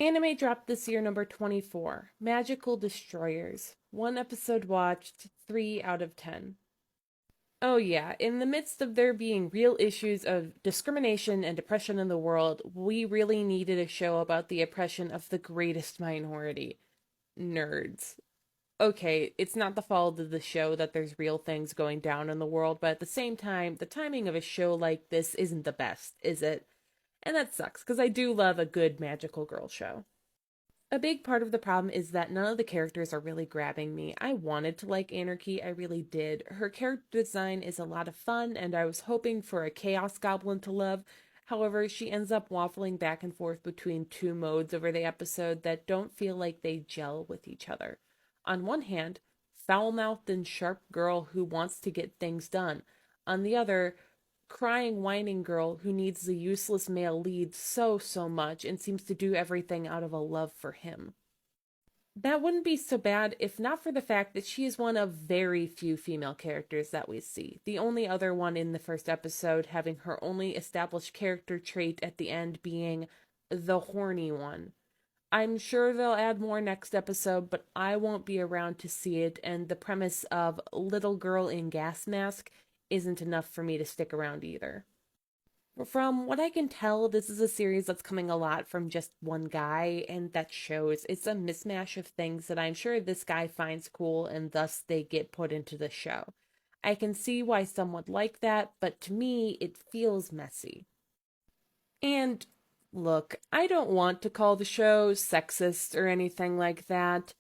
Anime dropped this year, number 24, Magical Destroyers. One episode watched, 3 out of 10. Oh, yeah, in the midst of there being real issues of discrimination and oppression in the world, we really needed a show about the oppression of the greatest minority nerds. Okay, it's not the fault of the show that there's real things going down in the world, but at the same time, the timing of a show like this isn't the best, is it? And that sucks, because I do love a good magical girl show. A big part of the problem is that none of the characters are really grabbing me. I wanted to like Anarchy, I really did. Her character design is a lot of fun, and I was hoping for a Chaos Goblin to love. However, she ends up waffling back and forth between two modes over the episode that don't feel like they gel with each other. On one hand, foul mouthed and sharp girl who wants to get things done. On the other, crying, whining girl who needs the useless male lead so much and seems to do everything out of a love for him. That wouldn't be so bad if not for the fact that she is one of very few female characters that we see. The only other one in the first episode having her only established character trait at the end being the horny one. I'm sure they'll add more next episode, but I won't be around to see it, and the premise of little girl in gas mask isn't enough for me to stick around either. From what I can tell, this is a series that's coming a lot from just one guy, and that shows. It's a mismatch of things that I'm sure this guy finds cool, and thus they get put into the show. I can see why some would like that, but to me, it feels messy. And look, I don't want to call the show sexist or anything like that,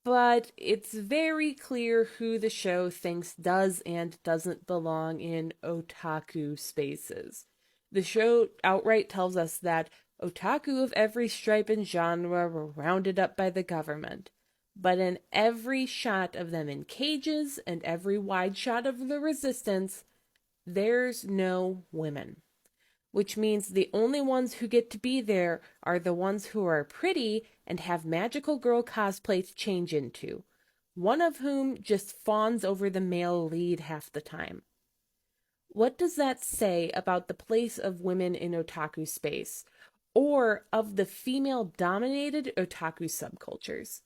but it's very clear who the show thinks does and doesn't belong in otaku spaces. The show outright tells us that otaku of every stripe and genre were rounded up by the government. But in every shot of them in cages and every wide shot of the resistance, there's no women, which means the only ones who get to be there are the ones who are pretty and have magical girl cosplay to change into, one of whom just fawns over the male lead half the time. What does that say about the place of women in otaku space, or of the female dominated otaku subcultures?